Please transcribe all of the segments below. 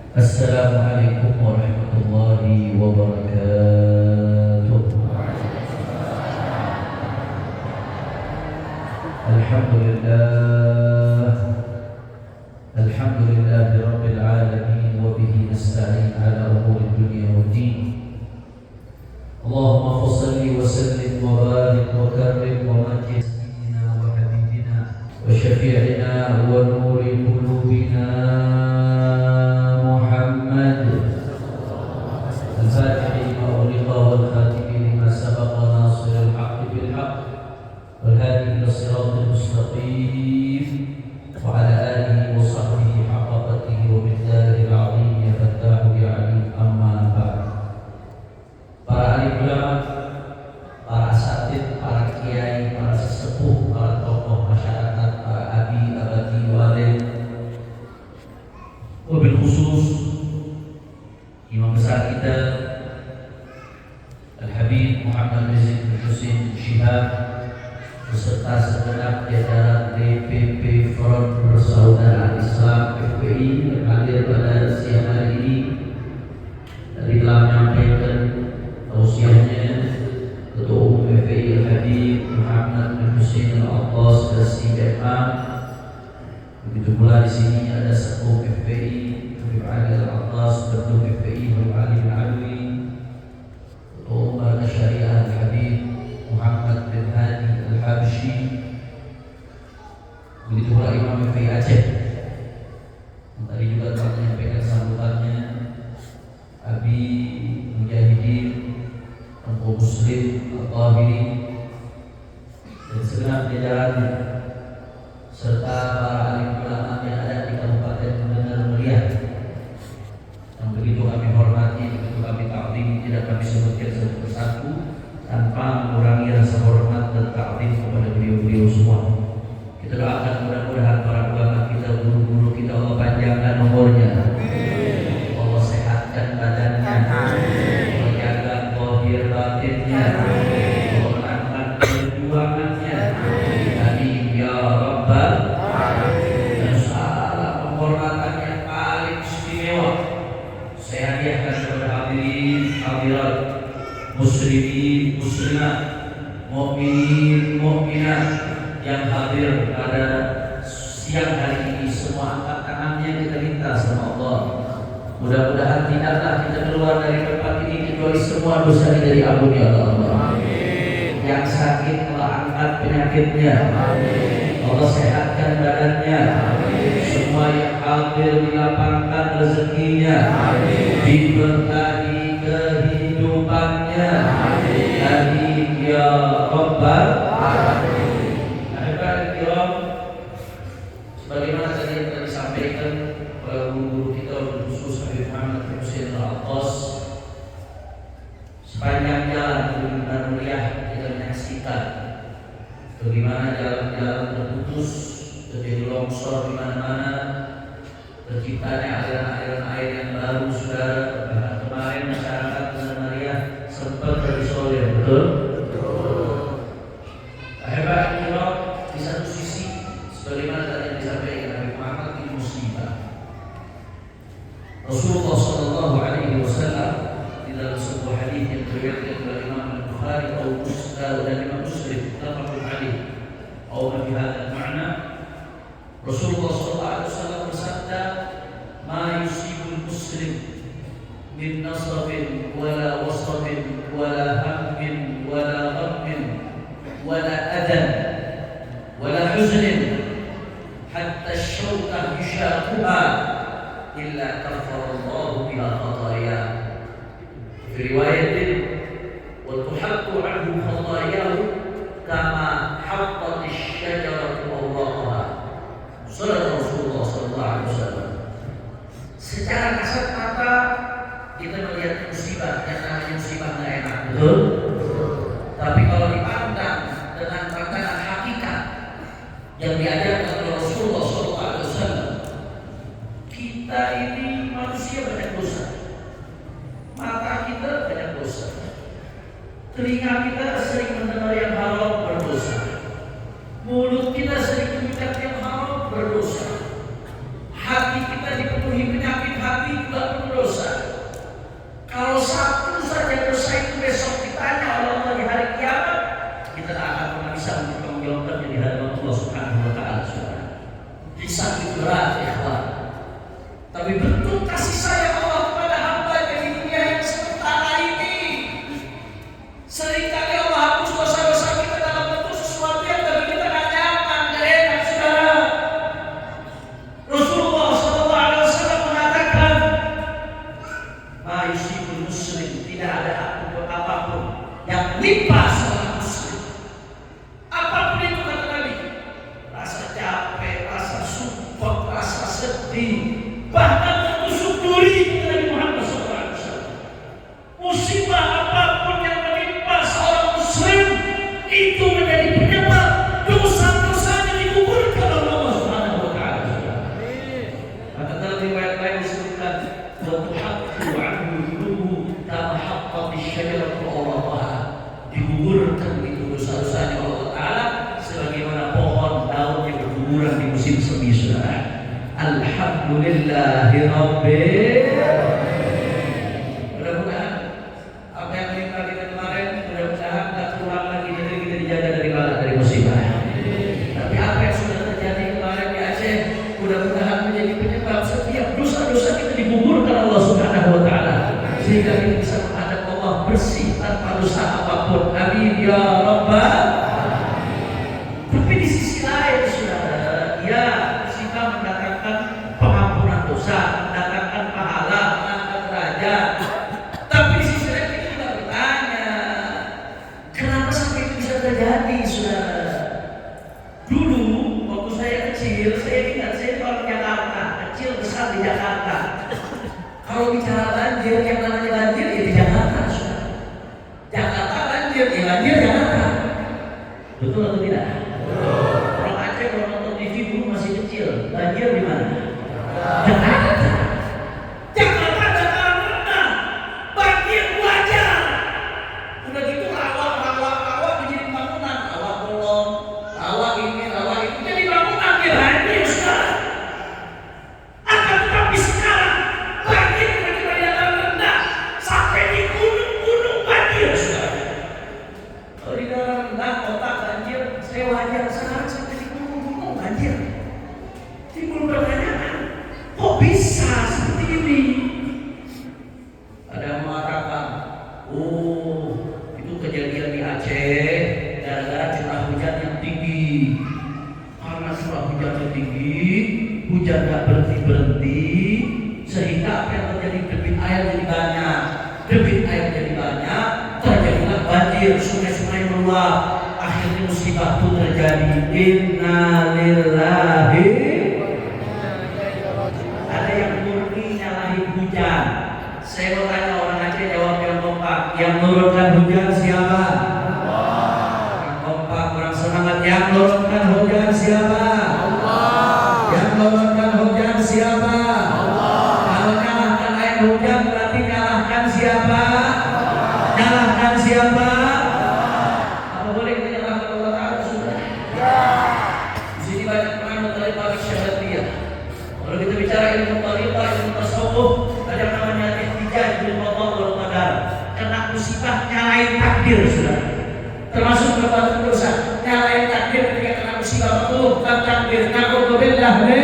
Assalamualaikum warahmatullahi wabarakatuh. Alhamdulillah, alhamdulillahi rabbil alamin, wa bihi nasta'in ala umuri dunya waddin. Allahumma shalli wa sallim wa barik wa karrim wa majid sayyidina wa habibina wa syafi'ina wa nuri qulubina الفاتح لما أغلق والخاتم لما سبق ناصر الحق بالحق والهادي إلى الصراط المستقيم وعلى آله وصحبه حق قدره ومقداره العظيم يا فتاح يا عليم. أما بعد. Para alim ulama, para asatidz, para kiai, para sesepuh, para tokoh masyarakat, para abi, abadi, walid, wabil khusus imam besar kita Al-Habib Muhammad Rizik bin Husain Syihab beserta segenap jajaran DPP Front Persaudaraan Islam FPI yang hadir pada siang hari ini. Tadi telah menyampaikan tausiahnya Ketua Umum FPI Al-Habib Muhammad bin Husain Al-Attas SIMA. Begitu pula di sini ada Sepuh FPI Habib Ali Al-Attas, Ketua FPI Habib Ali bin Alwi, Ketua Umum Syariah Al-Habib Muhammad bin Hadi Al-Habsyi. Begitu pula Imam FPI Aceh. Tadi juga telah menyampaikan sambutannya Abi Mujahidin Tengku Muslim Al-Tahiri dan segenap jajarannya serta para alim ulama yang ada di Kabupaten Benar Meriah yang begitu kami hormati, begitu kami ta'zim, tidak kami sebutkan satu persatu tanpa mengurangi rasa hormat dan ta'zim kepada beliau-beliau semua. Kita doakan mudah-mudahan para ulama kita, guru-guru kita, Allah panjangkan umurnya, Allah sehatkan badannya, Allah jaga zahir batinnya, Allah menangkan perjuangannya. Amin ya rabbal alamin. Dan salam penghormatan yang paling istimewa saya hadiahkan kepada hadirin hadirat, muslimin muslimat, mukminin mukminat yang hadir pada siang hari ini. Semua angkat tangannya, kita minta sama Allah, mudah-mudahan tidaklah kita keluar dari tempat ini kecuali semua dosa dari ampuni Allah. Amin. Yang sakit Allah angkat penyakitnya. Amin. Allah sehatkan badannya. Amin. Semua yang hadir dilapangkan rezekinya. Amin. Diberkahi kehidupannya. Amin. Amin ya rabbal alamin. Sebagaimana tadi yang telah disampaikan oleh guru kita khusus Habib Muhammad bin Husain Al-Attas, sepanjang jalan menuju Meriah kita menyaksikan bagaimana jalan-jalan terputus, terjadi longsor di mana-mana, terciptanya aliran-aliran air yang baru. Saudara, kemarin masyarakat Meriah sempat terisolir, betul? Hebat Irak di satu sisi, sebagaimana tadi yang disampaikan Habib Muhammad, ini musibah. Rasulullah Sallallahu Alaihi Wasallam di dalam sebuah hadis yang diriwayatkan oleh Imam Al-Bukhari dan Imam Muslim, muttafaqun alaih, atau fi hadzal ma'na, Rasulullah Sallallahu Alaihi Wasallam bersabda, "Ma yusibul muslim min nasabin wala wasabin wala hammin wala ghammin wala adan wala huznin hatta syauqah yushaquha illa kafarallahu biha khataya." Fi riwayatin, wa tuhattu anhu khatayahu kama hattat asy-syajaratu awraqaha. Sallallahu Rasulullah sallallahu alaihi wasallam. Secara kasat mata kita melihat musibah, yang namanya musibah enggak enak, betul? Tapi kalau dipandang dengan pandangan hakikat yang diajarkan oleh Rasulullah SAW, kita ini manusia banyak dosa, mata kita banyak dosa, telinga kita sering mendengar yang haram, berdosa, mulut kita sering mengucap yang haram, berdosa, hati kita dipenuhi penyakit hati juga bisa mempertanggungjawabkannya di hadapan Allah Subhanahu wa taala. Kisah itu berat ya kawan. Tapi bentuk kasih sayang Allah kepada hamba di dunia yang sementara ini. Seringkali Allah hapus dosa-dosa kita dalam bentuk sesuatu yang bagi kita tidak nyaman, tidak enak, saudara. Rasulullah SAW mengatakan, "Ma'isibul muslim, tidak ada apapun yang menimpa seorang muslim. Apapun itu kata Nabi, rasa capek, rasa sumpah, rasa sedih, bahkan menusuk duri Nabi Muhammad SAW. Musibah apapun yang menimpa seorang muslim itu menjadi penyebab dosa-dosanya digugurkan oleh Allah Subhanahu wa taala. Maka dalam riwayat lain disebutkan, "Wa tuhaqqu 'anhu dhunubuhu kama haqqat asy-syajaratu awraqaha." Digugurkan itu dosa-dosanya Allah taala sebagaimana pohon daunnya berguguran di musim semi, saudara. Alhamdulillahi rabbil alamin. Mudah-mudahan apa yang menimpa kita kemarin, mudah-mudahan tak terulang lagi, jadi kita dijaga dari bala, dari musibah. Tapi apa yang sudah terjadi kemarin di Aceh, mudah-mudahan menjadi penyebab setiap dosa-dosa kita digugurkan Allah Subhanahu wa taala, sehingga kita bisa menghadap Allah bersih tanpa dosa apapun. Amin ya rabbal. Tapi di sisi lain, saudara, ya kita mendatangkan pengampunan dosa, mendatangkan pahala, mengangkat derajat. Tapi di sisi lain kita juga bertanya, kenapa sampai itu bisa terjadi, saudara? Dulu waktu saya kecil, saya ingat saya orang Jakarta, kecil besar di Jakarta. Kalau bicara banjir, yang namanya banjir ya di Jakarta, saudara. Jakarta banjir, ya banjir Jakarta. Betul atau tidak? Orang Aceh kalau nonton TV dulu masih kecil, banjir di mana? Jakarta. Jakarta dataran rendah, banjir wajar. Udah gitu rawa menjadi bangunan, rawa kolong, rawa ini, rawa itu jadi bangunan di banjir, saudara. Akan tetapi sekarang banjir dari dataran rendah sampai di gunung-gunung banjir, saudara. Kalau di dataran rendah kota banjir, saya wajar. Sekarang sampai di gunung-gunung banjir. Timbul pertanyaan, kok bisa seperti ini? Ada yang mengatakan, oh itu kejadian di Aceh gara-gara curah hujan yang tinggi. Karena curah hujan yang tinggi, hujan gak berhenti-berhenti, sehingga apa yang terjadi, debit air jadi banyak. Debit air jadi banyak, terjadilah banjir, sungai-sungai meluap. Akhirnya musibah itu terjadi. Innalillahi. Ada yang murni nyalahin hujan. Saya mau tanya orang Aceh, jawab yang kompak. Yang menurunkan hujan siapa? Yang kompak, orang semangat. Yang menurunkan hujan siapa? Yang menurunkan hujan siapa? Kalau nyalahkan air hujan berarti nyalahkan siapa? Nyalahkan siapa? Apa boleh kita nyalahkan Allah Ta'ala, saudara? Di sini banyak penganut dari Tarik Syahadiyah. Kalau kita bicara ilmu tariqah, ilmu tasawuf, ada yang namanya ihtijaj bil qada wal qadar. Kena musibah nyalain takdir, saudara. Termasuk perbuatan dosa, nyalain takdir ketika kena musibah, bukan takdir. Na'udzubillah min.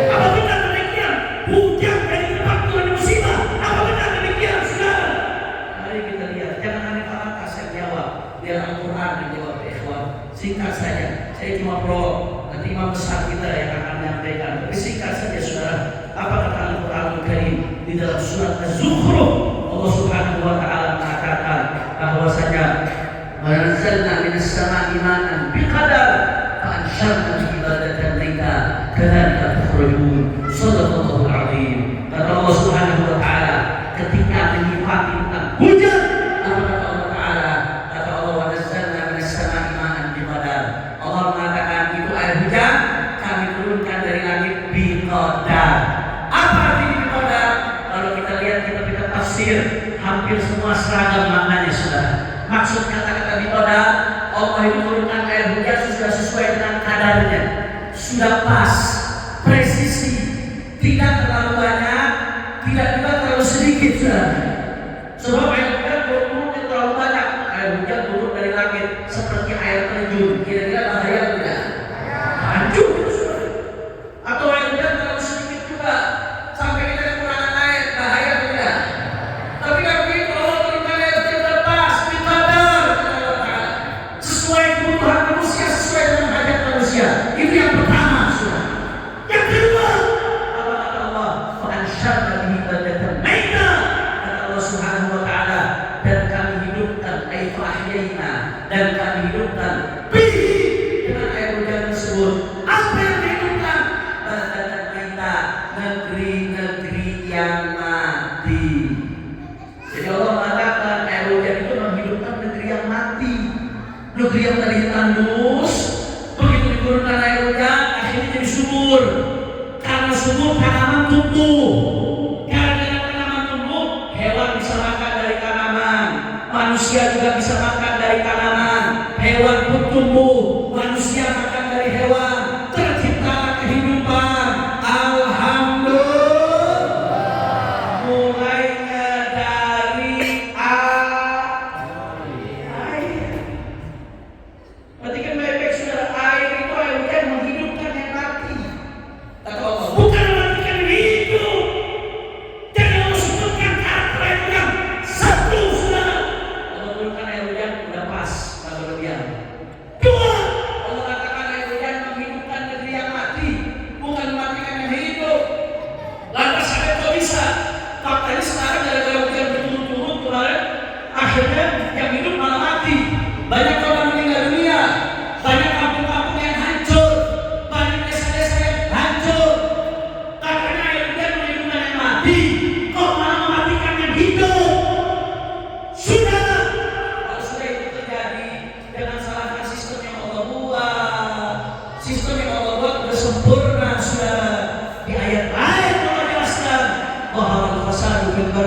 Apa benar demikian? Hujan dari tempat turun musibah. Apa benar demikian, saudara? Mari kita lihat. Jangan hanya kata saya jawab, biar Al-Quran yang jawab, ikhwan. Singkat saja. Saya cuma prolog. Nanti imam besar kita yang akan menyampaikan. Tapi singkat saja, saudara. Apa kata Al-Quranul Karim di dalam surat Az-Zukhruf? Allah Subhanahu wa taala mengatakan bahwasanya "Manzalna minas sama'i ma'an biqadar fa'ansharna bihi baldatan mayta kadzalika tukhrajun." Shadaqallahul 'azim. Kata Allah Subhanahu wa taala ketika menyifati tentang hujan, apa kata Allah taala? Kata Allah, "Wa nazzalna minas sama'i ma'an biqadar." Allah mengatakan itu air hujan kami turunkan dari langit biqadar. Apa arti biqadar? Kalau kita lihat kitab-kitab tafsir, hampir semua seragam maknanya, saudara. Maksud kata-kata biqadar, Allah itu turunkan air hujan sudah sesuai dengan kadarnya, sudah pas, presisi, tidak terlalu banyak, tidak juga terlalu sedikit, saudara. Sebab air hujan turun terlalu banyak, air hujan turun dari langit seperti air terjun.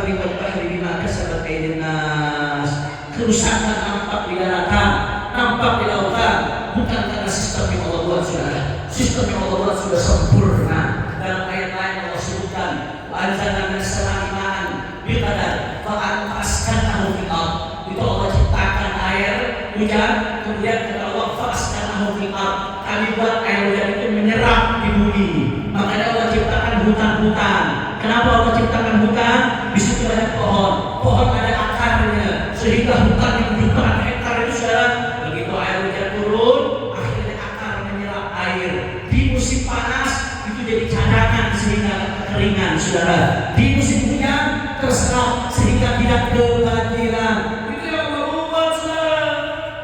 kami berkah di mata sahabat nas. Kerusakan nampak di daratan, nampak di lautan, bukan karena sistem yang Allah buat saudara. Sistem yang Allah buat sudah sempurna. Dalam ayat lain Allah sebutkan, anzalna minas samaa'i ma'an biqadar fa anfasnahu fil ardh. Itu Allah ciptakan air hujan, kemudian kata Allah fa asqanahu fil ardh. Kami buat air hujan itu menyerap di bumi. Makanya Allah ciptakan hutan-hutan. Kenapa Allah ciptakan hutan? Di situ banyak pohon. Pohon ada akarnya, sehingga hutan yang jutaan hektar itu saudara, begitu air hujan turun, akhirnya akar menyerap air. Di musim panas itu jadi cadangan sehingga kekeringan saudara. Di musim hujan terserap sehingga tidak kebanjiran. Itu yang Allah buat saudara.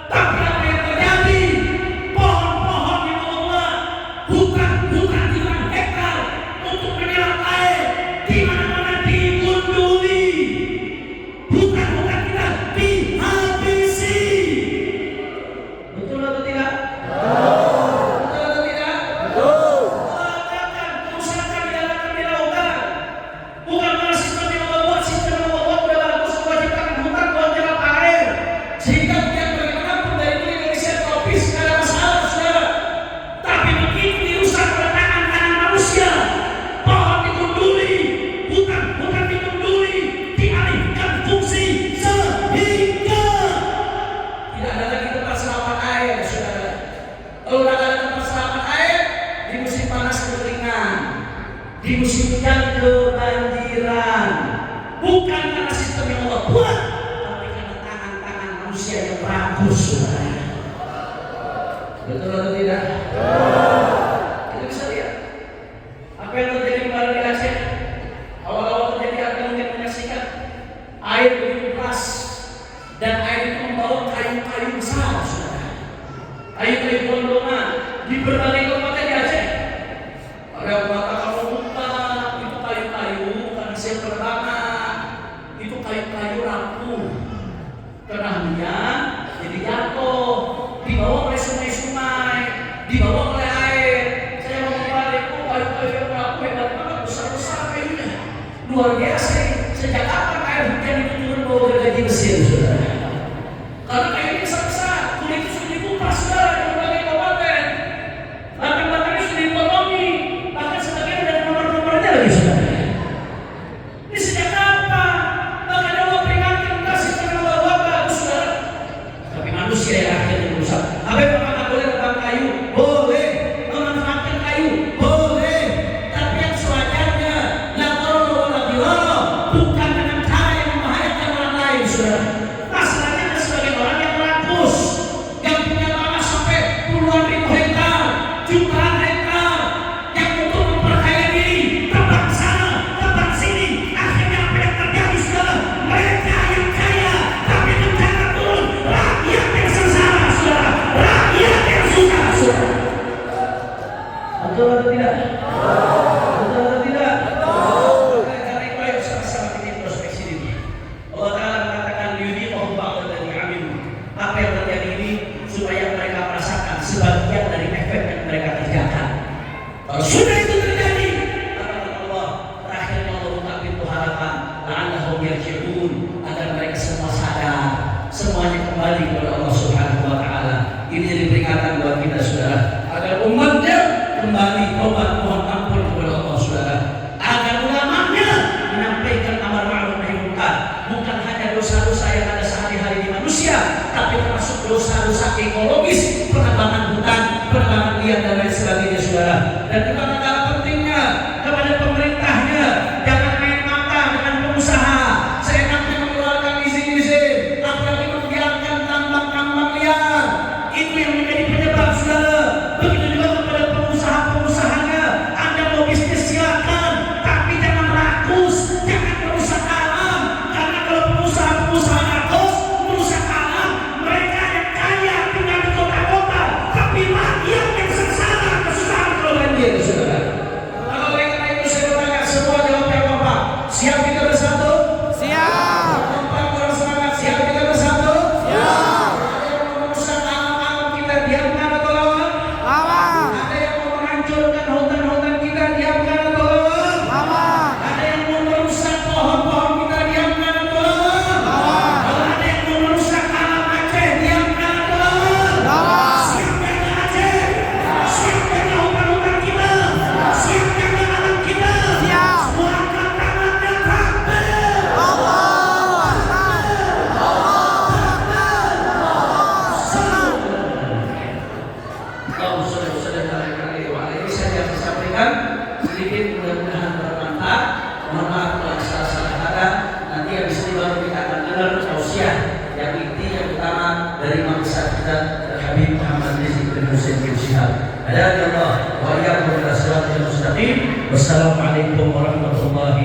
Tapi apa yang terjadi? Pohon-pohon yang Allah buat, hutan-hutan jutaan hektar untuk menyerap air, di mana-mana digunduli. Hutan-hutan kita dihabisi. Betul atau tidak? Betul atau tidak? Betul. Mengatakan kerusakan di daratan di lautan bukan karena sistem yang Allah buat. Sistem yang Allah buat udah bagus. Allah ciptakan hutan buat nyerap air, sehingga biar bagaimanapun dari Indonesia tropis nggak ada masalah saudara. Tapi begitu dirusak oleh tangan manusia, pohon digunduli, hutan digunduli, dialihkan fungsi sehingga tidak ada lagi tempat serapan air saudara. Kalau tidak ada tempat serapan air, di musim panas kekeringan, di musim hujan kebanjiran. Bukan karena sistem yang Allah buat, tapi karena tangan-tangan manusia yang bagus saudara. Betul atau tidak? Kita bisa lihat apa yang terjadi kemarin di Aceh. Awal-awal terjadi apa yang mungkin menyaksikan air begitu deras, dan air itu membawa kayu-kayu besar saudara. Kayu-kayu gondongan di berbagai kabupaten di Aceh. Ada yang mengatakan itu kayu-kayu bukan hasil penerbangan, itu kayu-kayu rapuh karena hujan jadi jatuh, dibawa oleh sungai-sungai, dibawa oleh air. Saya mau kembali, kayu-kayu yang rapuh hebat banget, besar-besar kayunya, luar biasa. Sejak kapan air hujan itu turun bawa gergaji mesin saudara? Karena kayunya besar-besar, kulit itu sudah dikupas saudara di berbagai kabupaten. Batang-batangnya sudah dipotongi, bahkan sebagian ada nomor-nomornya lagi saudara. Ini sejak kapan? Bahkan Allah peringatkan kasih karena Allah buat bagus saudara. Tapi manusia yang akhirnya merusak. Apa yang nggak boleh tentang kayu? Boleh. Memanfaatkan kayu? Boleh. Tapi yang sewajarnya, la darara wa la dirara, bukan dengan cara yang membahayakan orang lain saudara. Allahumma sholli wa sallim alaihi wa alihi. Saya yang disampaikan sedikit, mudah-mudahan bermanfaat. Mohon maaf kalau salah-salah kata. Nanti habis ini baru kita akan dengar tausiah yang inti yang utama dari imam besar kita Habib Muhammad Rizieq bin Husain bin Syihab. Hadani Allah wa iyyakum ila siratal mustaqim. Wassalamualaikum warahmatullahi